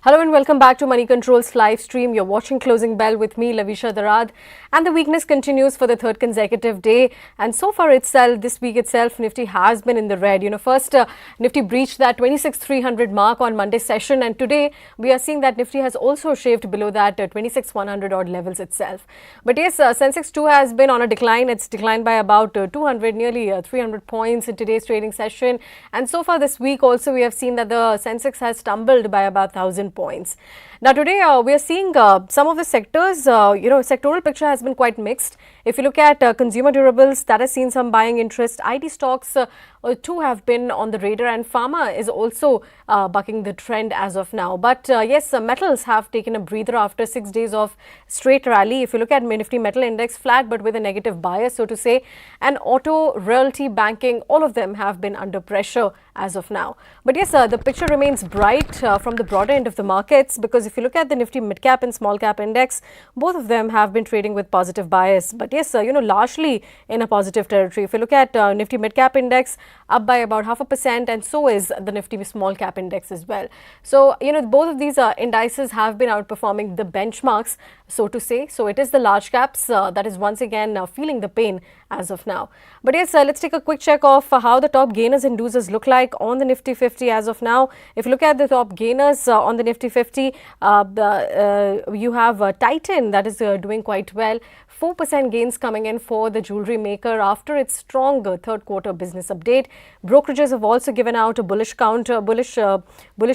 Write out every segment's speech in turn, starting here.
Hello and welcome back to Moneycontrol's live stream. You're watching Closing Bell with me, Lovisha, Darad. And the weakness continues for the third consecutive day. And so far this week itself, Nifty has been in the red. First Nifty breached that 26,300 mark on Monday session. And today we are seeing that Nifty has also shaved below that 26,100 odd levels itself. But yes, Sensex too has been on a decline. It's declined by about 200, nearly 300 points in today's trading session. And so far this week also we have seen that the Sensex has stumbled by about 1,000 points. Now today we are seeing some of the sectors, sectoral picture has been quite mixed. If you look at consumer durables, that has seen some buying interest. IT stocks too have been on the radar, and Pharma is also bucking the trend as of now. But yes, metals have taken a breather after 6 days of straight rally. If you look at Nifty Metal Index, flat but with a negative bias, so to say, and auto, realty, banking, all of them have been under pressure as of now. But yes, the picture remains bright from the broader end of the markets, because if you look at the Nifty Mid Cap and Small Cap Index, both of them have been trading with positive bias. But yes, largely in a positive territory. If you look at Nifty Mid Cap Index, up by about 0.5%, and so is the Nifty Small Cap Index as well. So, both of these indices have been outperforming the benchmarks, so to say. So it is the large caps that is once again feeling the pain as of now. But yes, let's take a quick check of how the top gainers and losers look like on the Nifty 50 as of now. If you look at the top gainers on the Nifty 50, you have Titan that is doing quite well. 4% gains coming in for the jewelry maker after its strong third quarter business update. Brokerages have also given out a bullish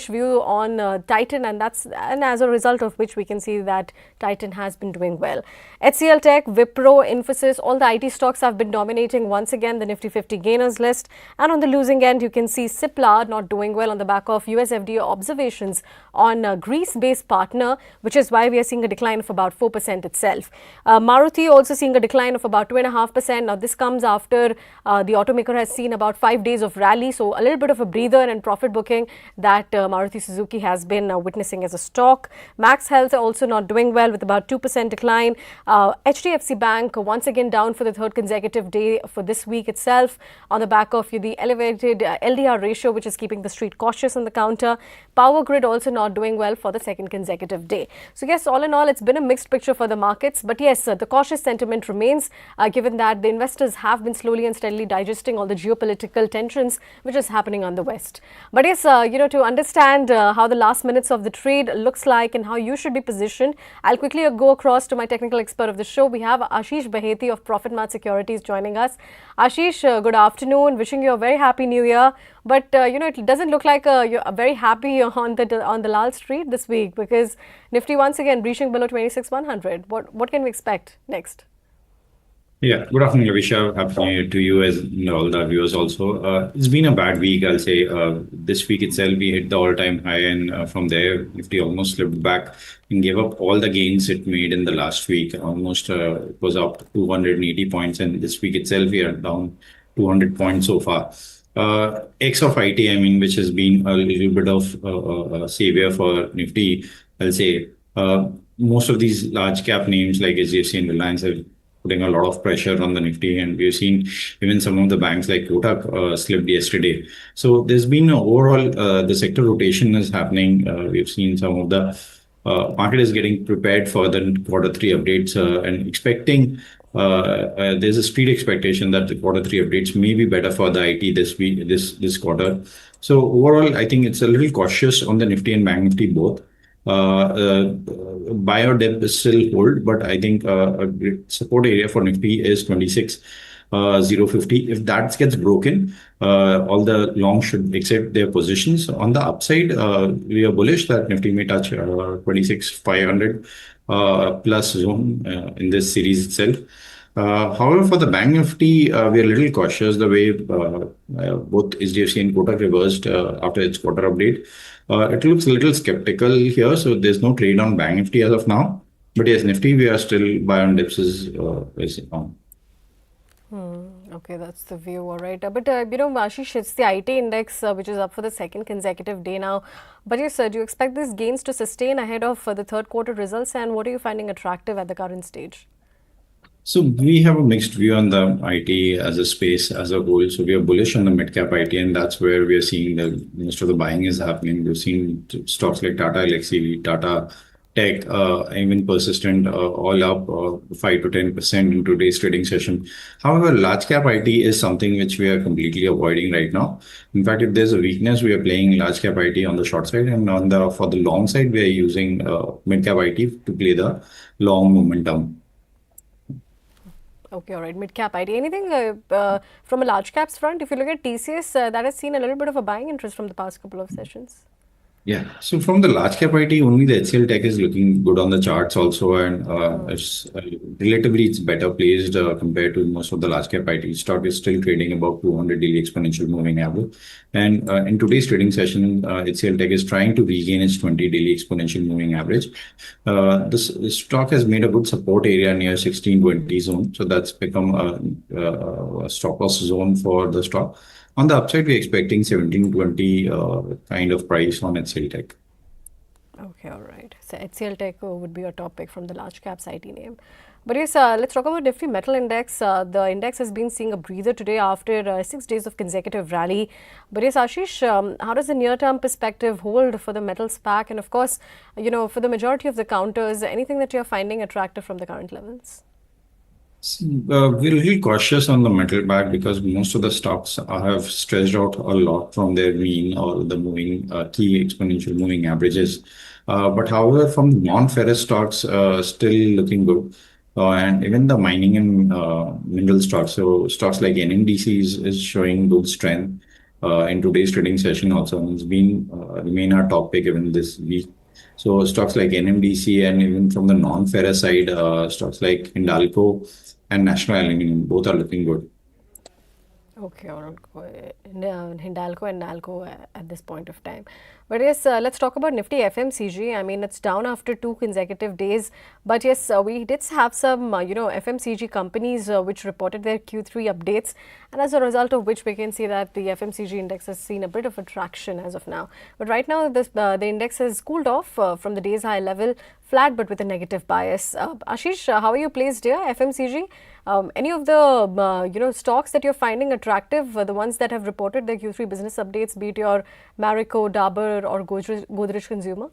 view on Titan, and as a result of which we can see that Titan has been doing well. HCL Tech, Wipro, Infosys, all the IT stocks have been dominating once again the Nifty 50 gainers list. And on the losing end, you can see Cipla not doing well on the back of US FDA observations on Greece-based partner, which is why we are seeing a decline of about 4% itself. Maruti also seeing a decline of about 2.5%. Now this comes after the automaker has seen about 5 days of rally, so a little bit of a breather and profit booking that Maruti Suzuki has been witnessing as a stock. Max Health also not doing well with about 2% decline. HDFC Bank once again down for the third consecutive day for this week itself on the back of the elevated LDR ratio, which is keeping the street cautious on the counter. Power Grid also not doing well for the second consecutive day. So yes, all in all, it's been a mixed picture for the markets. But yes, the cautious sentiment remains given that the investors have been slowly and steadily digesting all the geopolitical tensions which is happening on the West. But yes, to understand how the last minutes of the trade looks like and how you should be positioned, I'll quickly go across to my technical expert of the show. We have Ashish Bahety of ProfitMart Securities joining us. Ashish, good afternoon. Wishing you a very happy new year. But it doesn't look like you're very happy on the Lal Street this week, because Nifty once again breaching below 26,100. What can we expect next? Yeah, good afternoon, Lovisha. Happy New Year to you as all the viewers also. It's been a bad week, I'll say. This week itself, we hit the all-time high, and from there, Nifty almost slipped back and gave up all the gains it made in the last week. Almost it was up 280 points, and this week itself, we are down 200 points so far. X of IT, which has been a little bit of a savior for Nifty, I'll say. Most of these large cap names like HDFC and Reliance have putting a lot of pressure on the Nifty, and we've seen even some of the banks like Kotak slipped yesterday. So there's been overall the sector rotation is happening. We've seen some of the market is getting prepared for the quarter 3 updates and expecting. There's a street expectation that the quarter 3 updates may be better for the IT this week, this quarter. So overall, I think it's a little cautious on the Nifty and Bank Nifty both. Buy or dip is still hold, but I think a great support area for Nifty is 26,050. If that gets broken, all the long should exit their positions. On the upside, we are bullish that Nifty may touch 26,500 plus zone in this series itself. However, for the Bank Nifty, we are a little cautious the way both HDFC and Kotak reversed after its quarter update. It looks a little skeptical here, so there's no trade on Bank Nifty as of now. But yes, Nifty, we are still buy on dips is on. Okay, that's the view. All right. But, Ashish, it's the IT index which is up for the second consecutive day now. But yes, do you expect these gains to sustain ahead of the third quarter results? And what are you finding attractive at the current stage? So we have a mixed view on the IT as a space as a whole. So we are bullish on the mid cap IT, and that's where we are seeing the most of the buying is happening. We've seen stocks like Tata Elxsi, Tata Tech, even Persistent, all up 5 to 10% in today's trading session. However, large cap IT is something which we are completely avoiding right now. In fact, if there's a weakness, we are playing large cap IT on the short side, and on the for the long side, we are using mid cap IT to play the long momentum. Okay, all right. Mid cap ID. Anything from a large caps front? If you look at TCS, that has seen a little bit of a buying interest from the past couple of sessions. Yeah. So from the large cap IT, only the HCL Tech is looking good on the charts also, and it's relatively it's better placed compared to most of the large cap IT. Stock is still trading about 200 daily exponential moving average, and in today's trading session, HCL Tech is trying to regain its 20 daily exponential moving average. This stock has made a good support area near 1620 zone, so that's become a stop loss zone for the stock. On the upside, we're expecting 1720 kind of price on HCL Tech. Okay, all right. So HCL Tech would be a top pick from the large caps IT name. But yes, let's talk about Nifty Metal Index. The index has been seeing a breather today after 6 days of consecutive rally. But yes, Ashish, how does the near-term perspective hold for the metals pack? And of course, for the majority of the counters, anything that you're finding attractive from the current levels? We're really cautious on the metal bag because most of the stocks have stretched out a lot from their mean or the moving key exponential moving averages. But however, from non-ferrous stocks, still looking good. And even the mining and mineral stocks, so stocks like NMDC is showing good strength in today's trading session also. And it's been remain our top pick even this week. So stocks like NMDC and even from the non-ferrous side, stocks like Hindalco and National Aluminum, both are looking good. Okay, all right. Hindalco and Nalco at this point of time. But yes, let's talk about Nifty FMCG. I mean, it's down after 2 consecutive days. But yes, we did have some, FMCG companies which reported their Q3 updates. And as a result of which, we can see that the FMCG index has seen a bit of a traction as of now. But right now, the index has cooled off from the day's high level, flat but with a negative bias. Ashish, how are you placed here, FMCG? Any of the stocks that you're finding attractive, the ones that have reported their Q3 business updates, be it your Marico, Dabur, or Godrej Consumer?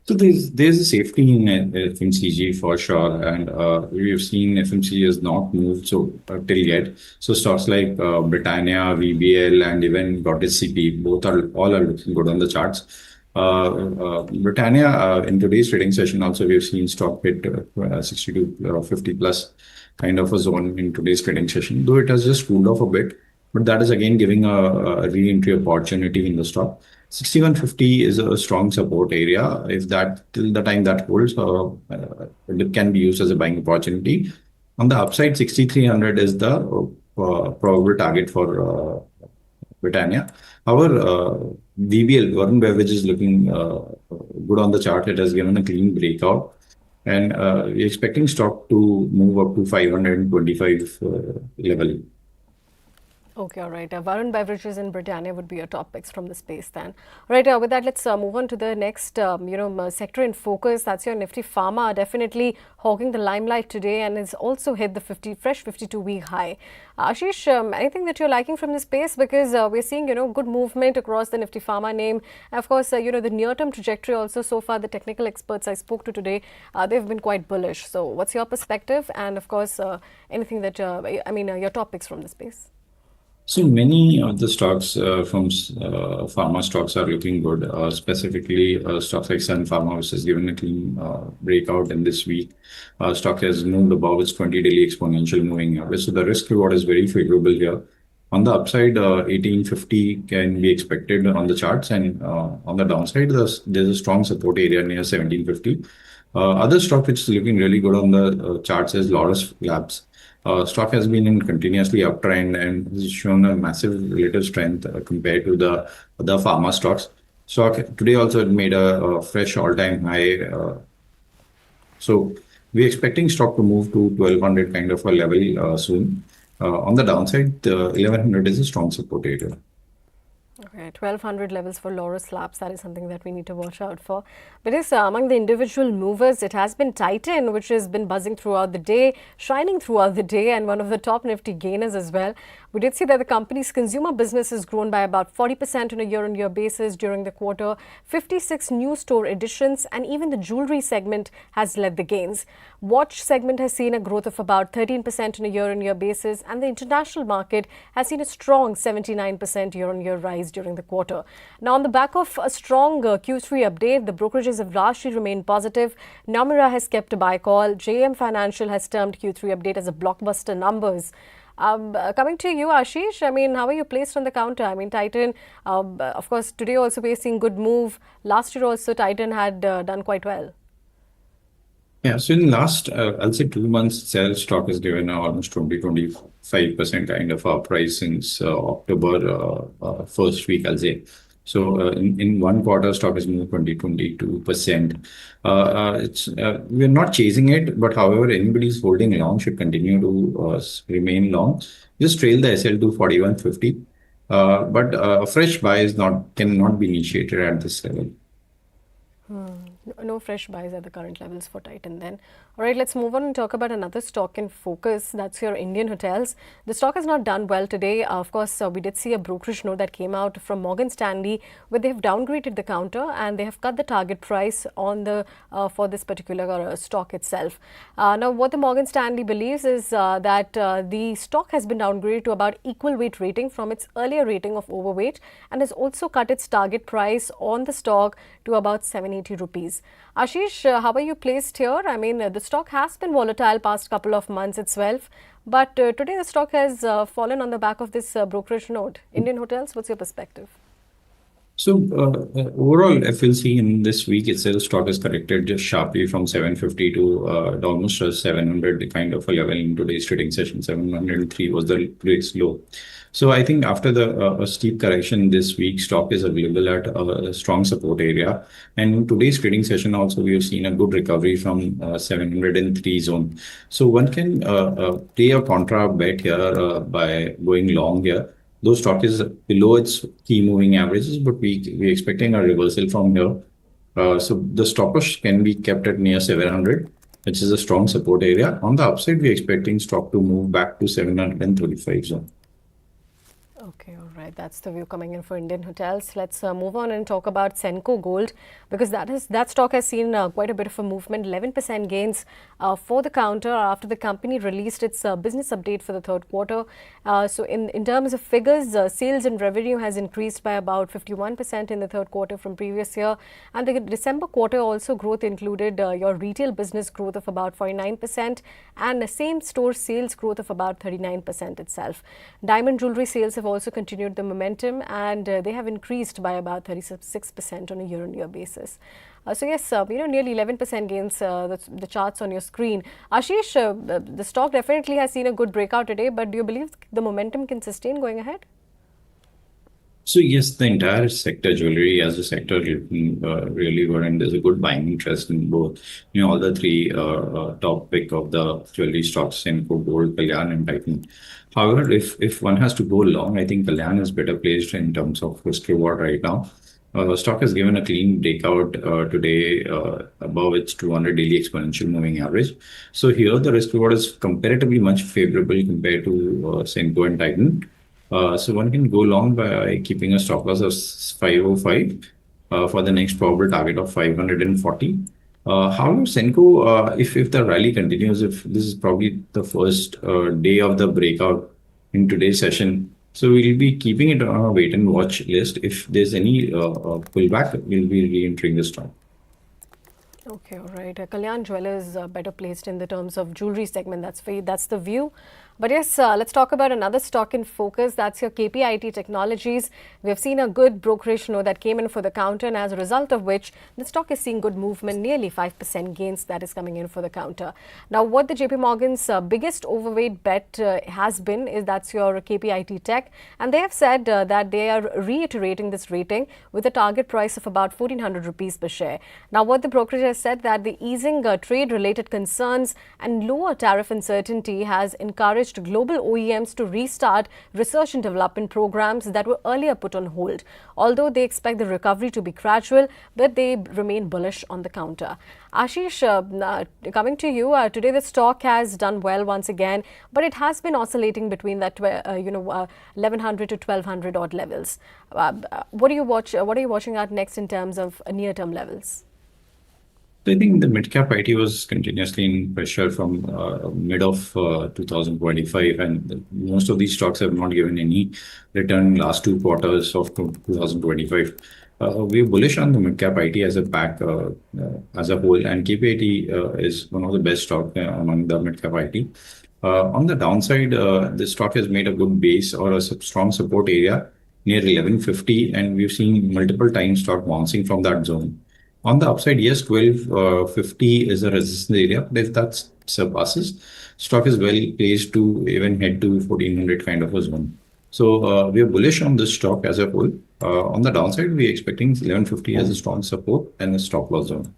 So there's a safety in FMCG for sure, and we've seen FMCG has not moved so till yet. So stocks like Britannia, VBL, and even Godrej CP, both are all are looking good on the charts. Britannia in today's trading session also we've seen stock hit 60 to 50 plus kind of a zone in today's trading session, though it has just cooled off a bit, but that is again giving a re-entry opportunity in the stock. 6150 is a strong support area. If that till the time that holds, it can be used as a buying opportunity. On the upside, 6300 is the probable target for Britannia. However, VBL, Varun Beverage is looking good on the chart. It has given a clean breakout. And we're expecting stock to move up to 525 level. Okay, all right. Varun Beverages in Britannia would be your top picks from the space then. All right, with that, let's move on to the next, sector in focus. That's your Nifty Pharma, definitely hogging the limelight today and has also hit the fresh 52-week high. Ashish, anything that you're liking from this space? Because we're seeing, good movement across the Nifty Pharma name. And of course, the near-term trajectory also so far, the technical experts I spoke to today, they've been quite bullish. So what's your perspective? And of course, anything that, your top picks from the space? So many of the stocks from pharma stocks are looking good. Specifically, stocks like Sun Pharma, which has given a clean breakout in this week. Stock has moved above its 20 daily exponential moving average. So the risk reward is very favorable here. On the upside, 1850 can be expected on the charts, and on the downside, there's a strong support area near 1750. Other stock which is looking really good on the charts is Lotus Labs. Stock has been in continuously uptrend and has shown a massive relative strength compared to the other pharma stocks. Stock today also it made a fresh all-time high. So we're expecting stock to move to 1200 kind of a level soon. On the downside, the 1100 is a strong support area. Okay, 1200 levels for Laurus Labs. That is something that we need to watch out for. But yes, among the individual movers, it has been Titan, which has been buzzing throughout the day, shining throughout the day, and one of the top Nifty gainers as well. We did see that the company's consumer business has grown by about 40% on a year-on-year basis during the quarter, 56 new store additions, and even the jewelry segment has led the gains. Watch segment has seen a growth of about 13% on a year-on-year basis, and the international market has seen a strong 79% year-on-year rise during the quarter. Now, on the back of a strong Q3 update, the brokerages have largely remained positive. Nomura has kept a buy call. JM Financial has termed Q3 update as a blockbuster numbers. Coming to you, Ashish, I mean, how are you placed on the counter? I mean, Titan, of course, today also we're seeing good move. Last year also, Titan had done quite well. Yeah, so in last, I'll say 2 months, itself, stock has given almost 20-25% kind of price since October first week, I'll say. So in 1 quarter, stock has moved 20-22%. We're not chasing it, but however, anybody who's holding long should continue to remain long. Just trail the SL to 41.50. But a fresh buy cannot be initiated at this level. No fresh buys at the current levels for Titan then. All right, let's move on and talk about another stock in focus. That's your Indian Hotels. The stock has not done well today. Of course, we did see a brokerage note that came out from Morgan Stanley where they have downgraded the counter and they have cut the target price on the for this particular stock itself. Now, what the Morgan Stanley believes is that the stock has been downgraded to about equal weight rating from its earlier rating of overweight and has also cut its target price on the stock to about 780 rupees. Ashish, how are you placed here? I mean, the stock has been volatile past couple of months itself, but today the stock has fallen on the back of this brokerage note. Indian Hotels, what's your perspective? So overall, FLC in this week itself, stock has corrected just sharply from 750 to almost 700 kind of a level in today's trading session. 703 was the previous low. So I think after the steep correction this week, stock is available at a strong support area. And in today's trading session also, we have seen a good recovery from 703 zone. So one can play a contra bet here by going long here. Though stock is below its key moving averages, but we're expecting a reversal from here. So the stop loss can be kept at near 700, which is a strong support area. On the upside, we're expecting stock to move back to 735 zone. Okay, all right. That's the view coming in for Indian Hotels. Let's move on and talk about Senco Gold because that stock has seen quite a bit of a movement, 11% gains for the counter after the company released its business update for the third quarter. So in terms of figures, sales and revenue has increased by about 51% in the third quarter from previous year. And the December quarter also growth included your retail business growth of about 49% and the same store sales growth of about 39% itself. Diamond jewelry sales have also continued the momentum and they have increased by about 36% on a year-on-year basis. So yes, nearly 11% gains, the charts on your screen. Ashish, the stock definitely has seen a good breakout today, but do you believe the momentum can sustain going ahead? So yes, the entire sector, jewelry as a sector, really good, and there's a good buying interest in both. All the three top pick of the jewelry stocks, Senco, Gold, Kalyan, and Titan. However, if one has to go long, I think Kalyan is better placed in terms of risk reward right now. Stock has given a clean breakout today above its 200 daily exponential moving average. So here the risk reward is comparatively much favorable compared to Senco and Titan. So one can go long by keeping a stop loss of 505 for the next probable target of 540. However, Senco, if the rally continues, if this is probably the first day of the breakout in today's session, so we'll be keeping it on a wait and watch list. If there's any pullback, we'll be re-entering the stock. Okay, all right. Kalyan Jewellers better placed in the terms of jewelry segment. That's the view. But yes, let's talk about another stock in focus. That's your KPIT Technologies. We have seen a good brokerage note that came in for the counter, and as a result of which, the stock is seeing good movement, nearly 5% gains that is coming in for the counter. Now, what the JP Morgan's biggest overweight bet has been is that's your KPIT Tech, and they have said that they are reiterating this rating with a target price of about 1,400 rupees per share. Now, what the brokerage has said that the easing trade-related concerns and lower tariff uncertainty has encouraged encouraged global OEMs to restart research and development programs that were earlier put on hold. Although they expect the recovery to be gradual, but they remain bullish on the counter. Ashish, coming to you, today the stock has done well once again, but it has been oscillating between that 1100 to 1200 odd levels. What are you watching at next in terms of near-term levels? So I think the mid-cap IT was continuously in pressure from mid of 2025, and most of these stocks have not given any return last 2 quarters of 2025. We're bullish on the mid-cap IT as a pack as a whole, and KPIT is one of the best stock among the mid-cap IT. On the downside, the stock has made a good base or a strong support area near 1150, and we've seen multiple times stock bouncing from that zone. On the upside, yes, 1250 is a resistance area, but if that surpasses, stock is well placed to even head to 1400 kind of a zone. So we are bullish on this stock as a whole. On the downside, we are expecting 1150 as a strong support and a stop loss zone.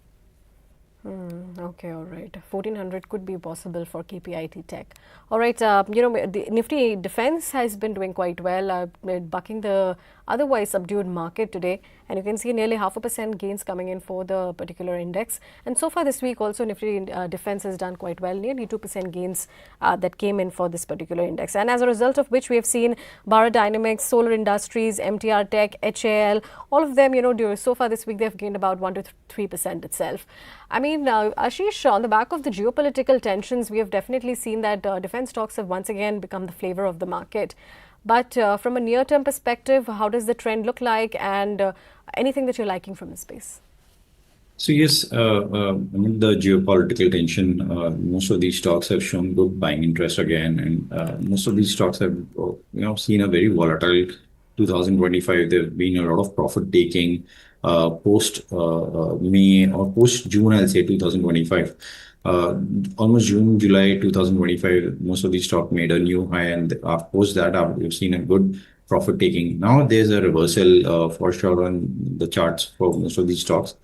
Okay, all right. 1400 could be possible for KPIT Tech. All right, the Nifty defense has been doing quite well, bucking the otherwise subdued market today. And you can see nearly 0.5% gains coming in for the particular index. And so far this week also Nifty defense has done quite well, nearly 2% gains that came in for this particular index. And as a result of which we have seen Bharat Dynamics, Solar Industries, MTR Tech, HAL, all of them, so far this week they've gained about 1 to 3% itself. I mean, Ashish, on the back of the geopolitical tensions, we have definitely seen that defense stocks have once again become the flavor of the market. But from a near-term perspective, how does the trend look like, and anything that you're liking from the space? So yes, amid the geopolitical tension, most of these stocks have shown good buying interest again, and most of these stocks have seen a very volatile 2025. There have been a lot of profit taking post May or post June, I'll say 2025. Almost June, July 2025, most of these stocks made a new high, and post that, we've seen a good profit taking. Now there's a reversal for sure on the charts for most of these stocks.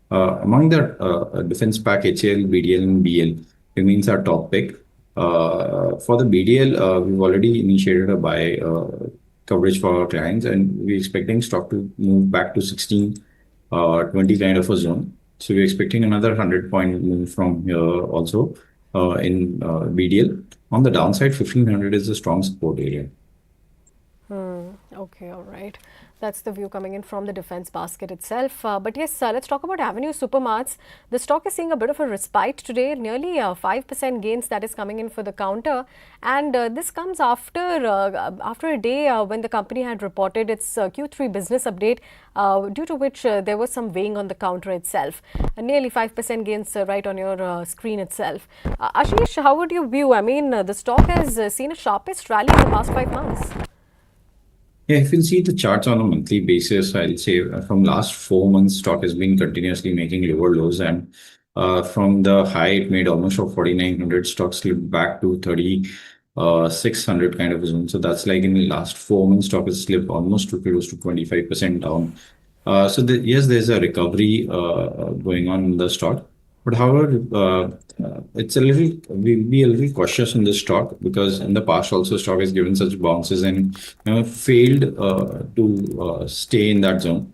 Among the defense pack, HAL, BDL, and BL remains our top pick. For the BDL, we've already initiated a buy coverage for our clients, and we're expecting stock to move back to 16, 20 kind of a zone. So we're expecting another 100-point move from here also in BDL. On the downside, 1500 is a strong support area. Okay, all right. That's the view coming in from the defense basket itself. But yes, let's talk about Avenue Supermarts. The stock is seeing a bit of a respite today, nearly 5% gains that is coming in for the counter. And this comes after a day when the company had reported its Q3 business update, due to which there was some weighing on the counter itself. Nearly 5% gains right on your screen itself. Ashish, how would you view? I mean, the stock has seen a sharpest rally in the past 5 months. Yeah, if you see the charts on a monthly basis, I'll say from last 4 months, stock has been continuously making lower lows, and from the high it made almost 4,900, stock slipped back to 3,600 kind of a zone. So that's like in the last 4 months, stock has slipped almost to close to 25% down. So yes, there's a recovery going on in the stock. But however, we'll be a little cautious in this stock, because in the past also stock has given such bounces and failed to stay in that zone.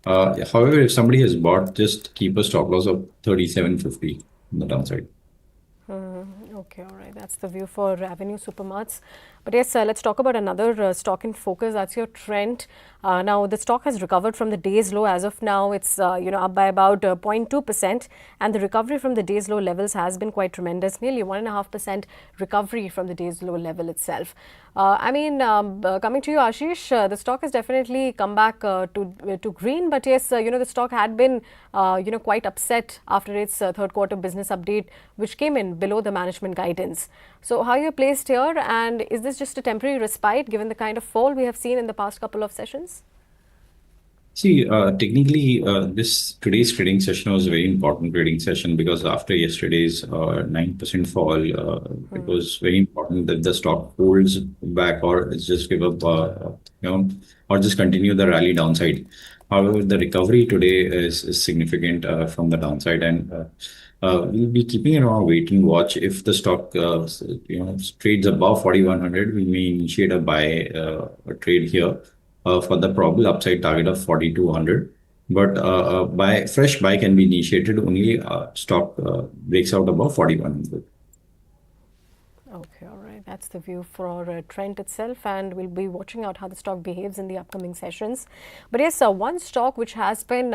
However, if somebody has bought, just keep a stop loss of 3750 on the downside. Okay, all right. That's the view for Avenue Supermarts. But yes, let's talk about another stock in focus. That's your Trent. Now, the stock has recovered from the day's low. As of now, it's up by about 0.2%, and the recovery from the day's low levels has been quite tremendous. Nearly 1.5% recovery from the day's low level itself. Coming to you, Ashish, the stock has definitely come back to green. But yes, the stock had been quite upset after its third quarter business update, which came in below the management guidance. So how are you placed here, and is this just a temporary respite given the kind of fall we have seen in the past couple of sessions? See, technically, today's trading session was a very important trading session, because after yesterday's 9% fall, it was very important that the stock holds back or just give up, or just continue the rally downside. However, the recovery today is significant from the downside, and We'll be keeping it on our wait and watch. If the stock trades above 4100, we may initiate a trade here for the probable upside target of 4200. But fresh buy can be initiated only stock breaks out above 4100. Okay, all right. That's the view for Trent itself, and we'll be watching out how the stock behaves in the upcoming sessions. But yes, one stock which has been,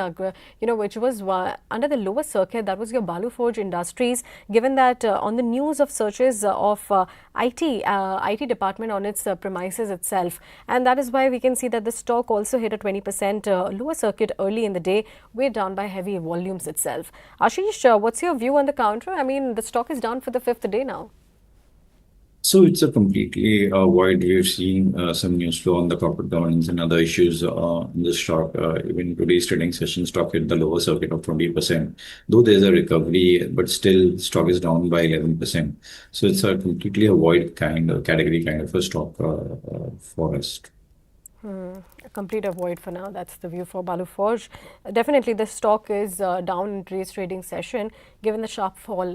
which was under the lower circuit, that was your Balu Forge Industries. Given that on the news of searches of IT department on its premises itself, and that is why we can see that the stock also hit a 20% lower circuit early in the day, weighed down by heavy volumes itself. Ashish, what's your view on the counter? I mean, the stock is down for the fifth day now. So it's a completely void. We've seen some news flow on the corporate governance and other issues in the stock. Even today's trading session, stock hit the lower circuit of 20%. Though there's a recovery, but still stock is down by 11%. So it's a completely a void kind of category kind of a stock for us. A complete avoid for now. That's the view for Balu Forge. Definitely, the stock is down in today's trading session, given the sharp fall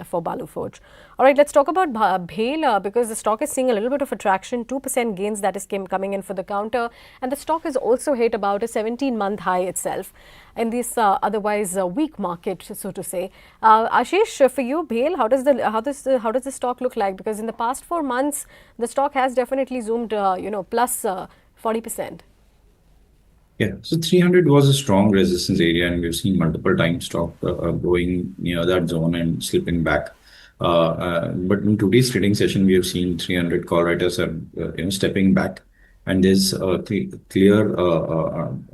for Balu Forge. All right, let's talk about Bahety because the stock is seeing a little bit of attraction, 2% gains that is coming in for the counter, and the stock has also hit about a 17-month high itself in this otherwise weak market, so to say. Ashish, for you, Bahety, how does the stock look like? Because in the past 4 months, the stock has definitely zoomed, plus 40%. Yeah, so 300 was a strong resistance area, and we've seen multiple times stock going near that zone and slipping back. But in today's trading session, we have seen 300 call writers are stepping back, and there's a clear, on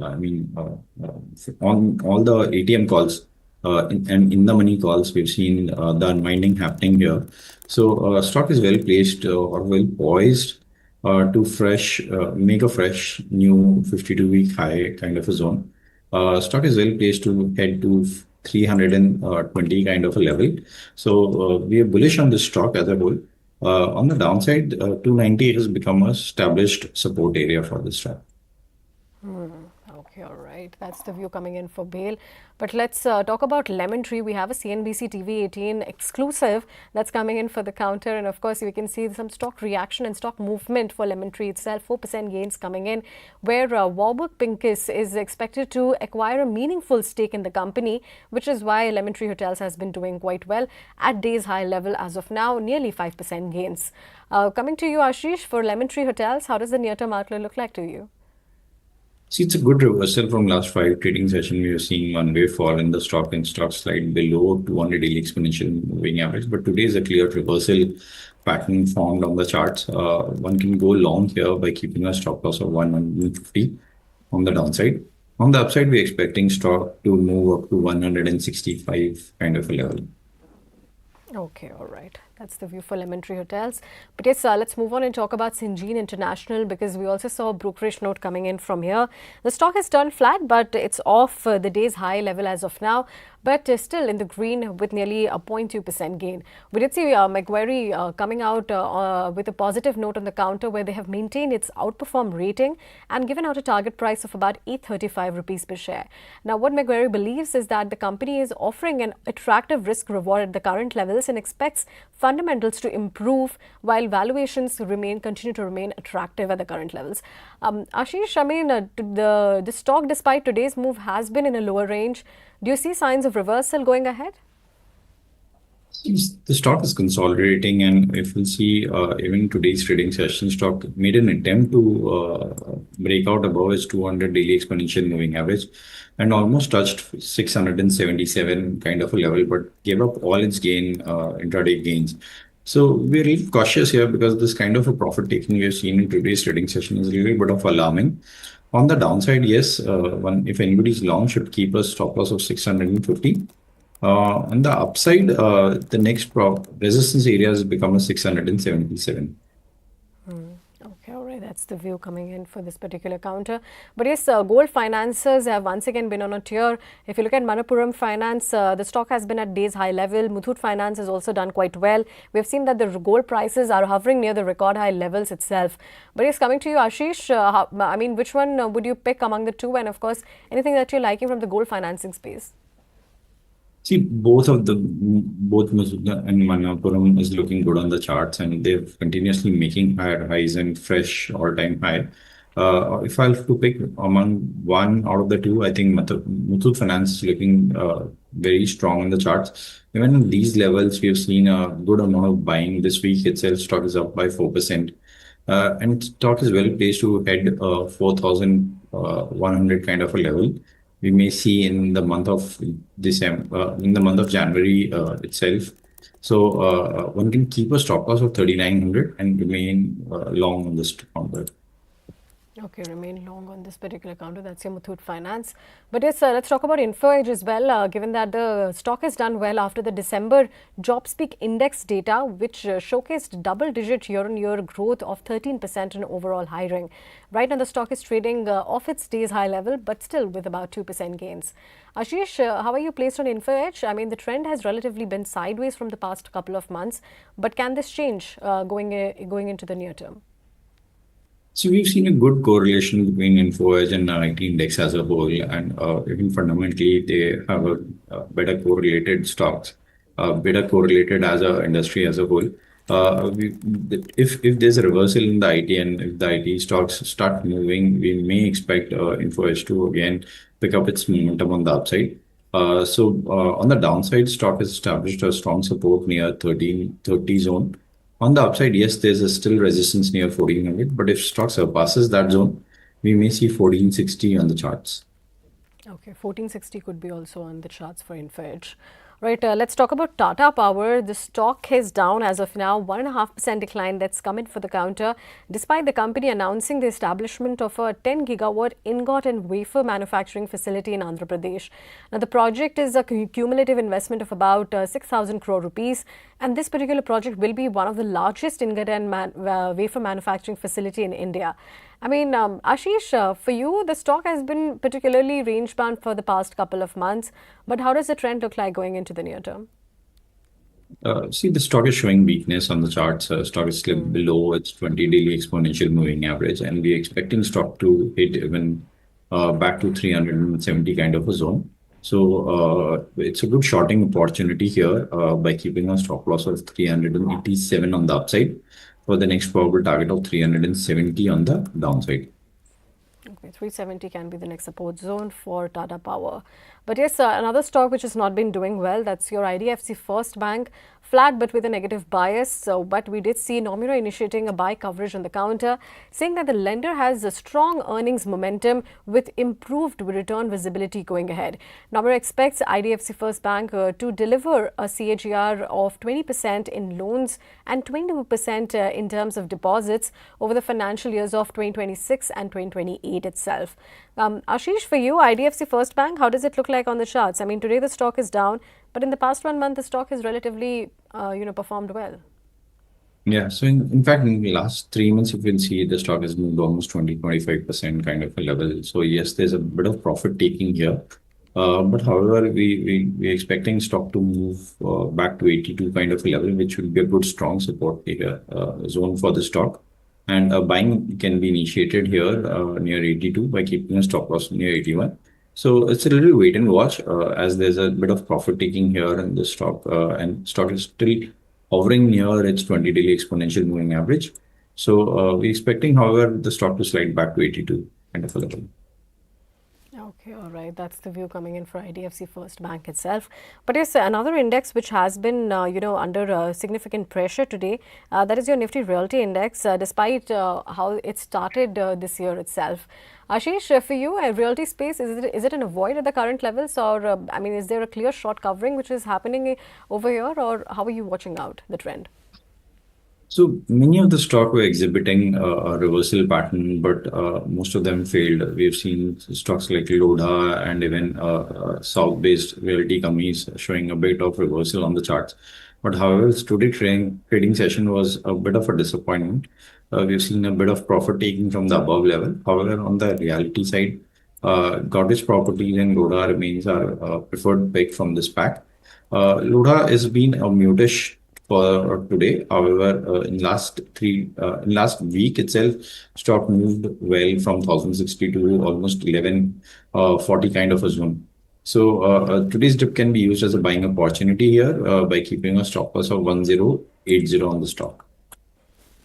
all the ATM calls and in the money calls, we've seen the unwinding happening here. So stock is well placed or well poised to make a fresh new 52-week high kind of a zone. Stock is well placed to head to 320 kind of a level. So we are bullish on this stock as a whole. On the downside, 290 has become a established support area for this stock. Okay, all right. That's the view coming in for Bahety. But let's talk about Lemon Tree. We have a CNBC TV 18 exclusive that's coming in for the counter. And of course, we can see some stock reaction and stock movement for Lemon Tree itself. 4% gains coming in, where Warburg Pincus is expected to acquire a meaningful stake in the company, which is why Lemon Tree Hotels has been doing quite well at day's high level as of now, nearly 5% gains. Coming to you, Ashish, for Lemon Tree Hotels, how does the near-term outlook look like to you? See, it's a good reversal from last 5 trading session. We are seeing one-way fall in the stock and stock slide below 200 daily exponential moving average. But today is a clear reversal pattern formed on the charts. One can go long here by keeping a stop loss of 150 on the downside. On the upside, we're expecting stock to move up to 165 kind of a level. Okay, all right. That's the view for Lemon Tree Hotels. But yes, let's move on and talk about Syngene International because we also saw a brokerage note coming in from here. The stock has turned flat, but it's off the day's high level as of now, but still in the green with nearly a 0.2% gain. We did see Macquarie coming out with a positive note on the counter where they have maintained its outperform rating and given out a target price of about 835 rupees per share. Now, what Macquarie believes is that the company is offering an attractive risk reward at the current levels and expects fundamentals to improve while valuations continue to remain attractive at the current levels. Ashish, I mean, the stock, despite today's move, has been in a lower range. Do you see signs of reversal going ahead? The stock is consolidating, and if we'll see even today's trading session, stock made an attempt to break out above its 200 daily exponential moving average and almost touched 677 kind of a level, but gave up all its intraday gains. So we're really cautious here because this kind of a profit taking we've seen in today's trading session is a little bit of alarming. On the downside, yes, if anybody's long, should keep a stop loss of 650. On the upside, the next resistance area has become a 677. Okay, all right. That's the view coming in for this particular counter. But yes, gold finances have once again been on a tear. If you look at Manappuram Finance, the stock has been at day's high level. Muthoot Finance has also done quite well. We've seen that the gold prices are hovering near the record high levels itself. But yes, coming to you, Ashish, I mean, which one would you pick among the two? And of course, anything that you're liking from the gold financing space? See, both Masuda and Manapuram is looking good on the charts, and they're continuously making higher highs and fresh all-time high. If I have to pick among one out of the two, I think Muthoot Finance is looking very strong on the charts. Even at these levels, we have seen a good amount of buying this week itself. Stock is up by 4%. And stock is well placed to head 4,100 kind of a level. We may see in the month of in the month of January itself. So one can keep a stop loss of 3,900 and remain long on this counter. Okay, remain long on this particular counter. That's your Muthoot Finance. But yes, let's talk about InfoEdge as well, given that the stock has done well after the December JobsPeak Index data, which showcased double-digit year-on-year growth of 13% in overall hiring. Right now, the stock is trading off its day's high level, but still with about 2% gains. Ashish, how are you placed on InfoEdge? I mean, the trend has relatively been sideways from the past couple of months, but can this change going into the near term? So we've seen a good correlation between InfoEdge and IT index as a whole, and even fundamentally they have better correlated stocks, better correlated as a industry as a whole. If there's a reversal in the IT and if the IT stocks start moving, we may expect InfoEdge to again pick up its momentum on the upside. On the downside, stock has established a strong support near 1330 zone. On the upside, yes, there's a still resistance near 1400, but if stock surpasses that zone, we may see 1460 on the charts. Okay, 1460 could be also on the charts for InfoEdge. Right, let's talk about Tata Power. The stock is down as of now, 1.5% decline that's come in for the counter, despite the company announcing the establishment of a 10 gigawatt ingot and wafer manufacturing facility in Andhra Pradesh. Now, the project is a cumulative investment of about 6,000 crore rupees, and this particular project will be one of the largest ingot and wafer manufacturing facility in India. I mean, Ashish, for you, the stock has been particularly range bound for the past couple of months. But how does the trend look like going into the near term? See, the stock is showing weakness on the charts. Stock is slipped below its 20 daily exponential moving average, and we're expecting stock to hit even back to 370 kind of a zone. So it's a good shorting opportunity here by keeping a stop loss of 387 on the upside for the next probable target of 370 on the downside. Okay, 370 can be the next support zone for Tata Power. But yes, another stock which has not been doing well, that's your IDFC First Bank, flat but with a negative bias. But we did see Nomura initiating a buy coverage on the counter, saying that the lender has a strong earnings momentum with improved return visibility going ahead. Nomura expects IDFC First Bank to deliver a CAGR of 20% in loans and 22% in terms of deposits over the financial years of 2026 and 2028 itself. Ashish, for you, IDFC First Bank, how does it look like on the charts? I mean, today the stock is down, but in the past 1 month, the stock has relatively, performed well. Yeah, so in fact, in the last 3 months, you can see the stock has moved almost 20-25% kind of a level. So yes, there's a bit of profit taking here. But however, we're expecting stock to move back to 82 kind of a level, which will be a good strong support here, zone for the stock. And buying can be initiated here near 82 by keeping a stop loss near 81. So it's a little wait and watch as there's a bit of profit taking here in the stock, and stock is still hovering near its 20 daily exponential moving average. So we're expecting, however, the stock to slide back to 82 kind of a level. Okay, all right. That's the view coming in for IDFC First Bank itself. But yes, another index which has been, under significant pressure today, that is your Nifty Realty Index, despite how it started this year itself. Ashish, for you, a realty space, is it an avoid at the current levels, or is there a clear short covering which is happening over here, or how are you watching out the trend? So many of the stock were exhibiting a reversal pattern, but most of them failed. We've seen stocks like Lodha and even South-based realty companies showing a bit of reversal on the charts. But however, today's trading session was a bit of a disappointment. We've seen a bit of profit taking from the above level. However, on the reality side, Godrej Properties and Lodha remains our preferred pick from this pack. Lodha has been a mutish for today. However, in last week itself, stock moved well from 1060 to almost 1140 kind of a zone. So today's dip can be used as a buying opportunity here by keeping a stop loss of 1080 on the stock.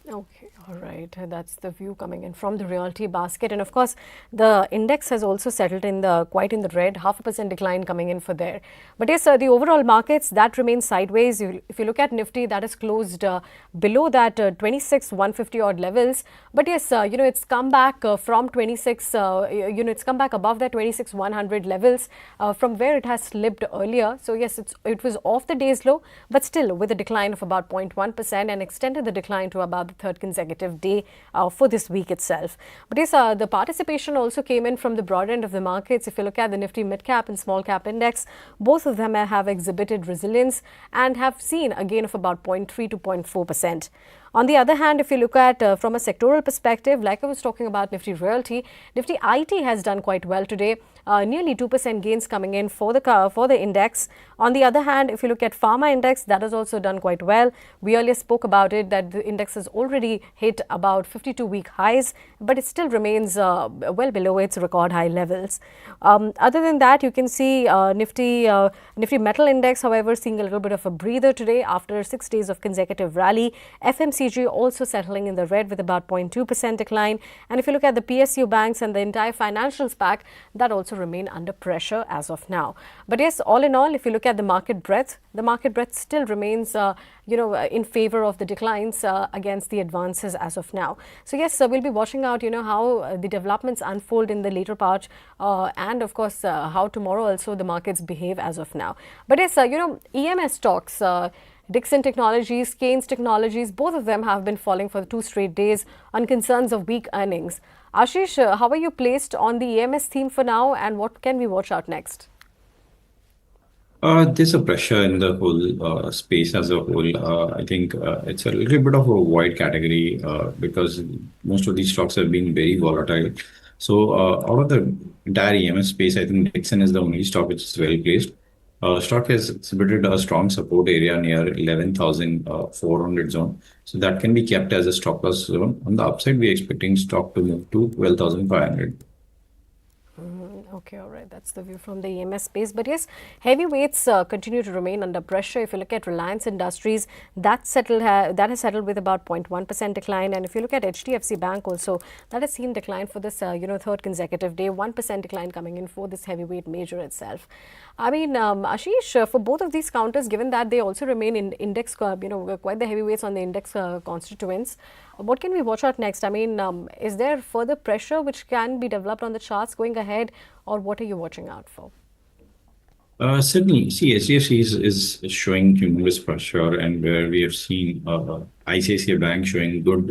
Okay, all right. That's the view coming in from the realty basket. And of course, the index has also settled in the quite in the red, 0.5% decline coming in for there. But yes, the overall markets that remain sideways. If you look at Nifty, that is closed below that 26,150 odd levels. But yes, it's come back from 26, it's come back above that 26,100 levels from where it has slipped earlier. So yes, it was off the day's low, but still with a decline of about 0.1% and extended the decline to about the third consecutive day for this week itself. But yes, the participation also came in from the broad end of the markets. If you look at the Nifty mid cap and small cap index, both of them have exhibited resilience and have seen a gain of about 0.3 to 0.4%. On the other hand, if you look at from a sectoral perspective, like I was talking about Nifty Realty, Nifty IT has done quite well today, nearly 2% gains coming in for the index. On the other hand, if you look at Pharma index, that has also done quite well. We earlier spoke about it that the index has already hit about 52-week highs, but it still remains well below its record high levels. Other than that, you can see Nifty Metal Index, however, seeing a little bit of a breather today after 6 days of consecutive rally. FMCG also settling in the red with about 0.2% decline. And if you look at the PSU banks and the entire financials pack, that also remain under pressure as of now. But yes, all in all, if you look at the market breadth still remains in favor of the declines against the advances as of now. So yes, we'll be watching out how the developments unfold in the later part and of course how tomorrow also the markets behave as of now. But yes, EMS stocks, Dixon Technologies, Keynes Technologies, both of them have been falling for 2 straight days on concerns of weak earnings. Ashish, how are you placed on the EMS theme for now and what can we watch out next? There's a pressure in the whole space as a whole. I think it's a little bit of a wide category because most of these stocks have been very volatile. So out of the entire EMS space, I think Dixon is the only stock which is well placed. Stock has exhibited a strong support area near 11,400 zone. So that can be kept as a stop loss zone. On the upside, we're expecting stock to move to 12,500. Okay, all right. That's the view from the EMS space. But yes, heavyweights continue to remain under pressure. If you look at Reliance Industries, that has settled with about 0.1% decline. And if you look at HDFC Bank also, that has seen decline for this third consecutive day, 1% decline coming in for this heavyweight major itself. I mean, Ashish, for both of these counters, given that they also remain in index, quite the heavyweights on the index constituents, what can we watch out next? I mean, is there further pressure which can be developed on the charts going ahead, or what are you watching out for? Certainly, see, HDFC is showing humongous pressure, and where we have seen ICICI Bank showing good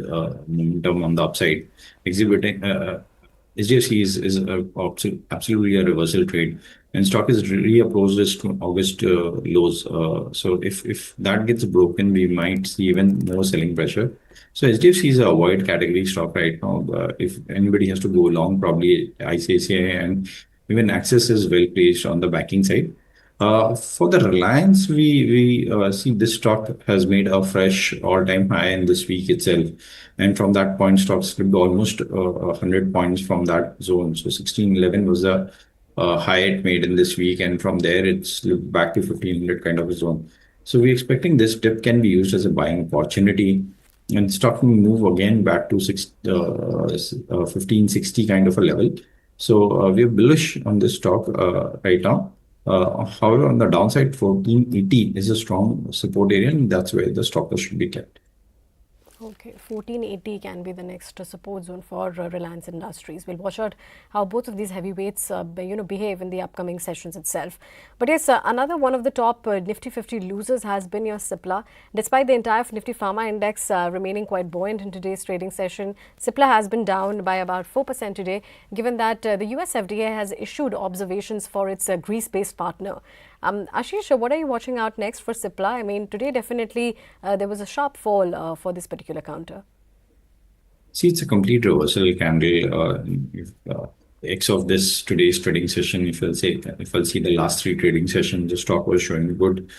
momentum on the upside, exhibiting HDFC is absolutely a reversal trade, and stock is reapproached its August lows. So if that gets broken, we might see even more selling pressure. So HDFC is a avoid category stock right now. If anybody has to go long, probably ICICI and even Axis is well placed on the banking side. For the Reliance, we see this stock has made a fresh all-time high in this week itself, and from that point, stock slipped almost 100 points from that zone. So 1611 was the high it made in this week, and from there it slipped back to 1500 kind of a zone. So we're expecting this dip can be used as a buying opportunity, and stock will move again back to 1560 kind of a level. So we're bullish on this stock right now. However, on the downside, 1480 is a strong support area, and that's where the stock should be kept. Okay, 1480 can be the next support zone for Reliance Industries. We'll watch out how both of these heavyweights behave in the upcoming sessions itself. But yes, another one of the top Nifty 50 losers has been your Cipla. Despite the entire Nifty Pharma index remaining quite buoyant in today's trading session, Cipla has been down by about 4% today, given that the US FDA has issued observations for its Greece-based partner. Ashish, what are you watching out next for Cipla? I mean, today definitely there was a sharp fall for this particular counter. See, it's a complete reversal candle. X of this today's trading session, if I'll see the last 3 trading sessions, the stock was showing good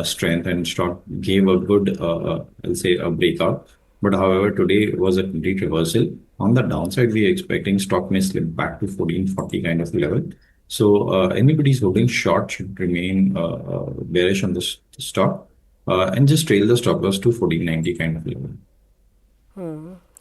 strength, and stock gave a good, I'll say, a breakout. But however, today was a complete reversal. On the downside, we are expecting stock may slip back to 1440 kind of level. So anybody who's holding short should remain bearish on this stock and just trail the stop loss to 1490 kind of level.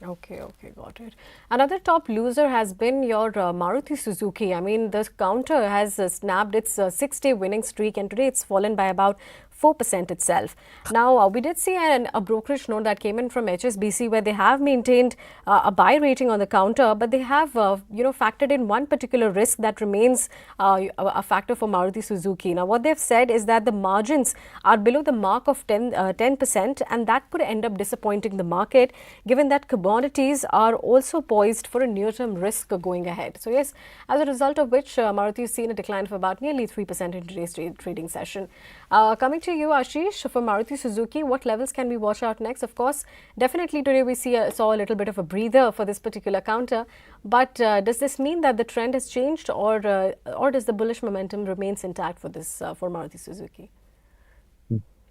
Okay, okay, got it. Another top loser has been your Maruti Suzuki. I mean, the counter has snapped its 6-day winning streak, and today it's fallen by about 4% itself. Now, we did see a brokerage note that came in from HSBC where they have maintained a buy rating on the counter, but they have, factored in one particular risk that remains a factor for Maruti Suzuki. Now, what they've said is that the margins are below the mark of 10%, and that could end up disappointing the market, given that commodities are also poised for a near-term risk going ahead. So yes, as a result of which Maruti has seen a decline of about nearly 3% in today's trading session. Coming to you, Ashish, for Maruti Suzuki, what levels can we watch out next? Of course, definitely today we saw a little bit of a breather for this particular counter, but does this mean that the trend has changed, or does the bullish momentum remains intact for this for Maruti Suzuki?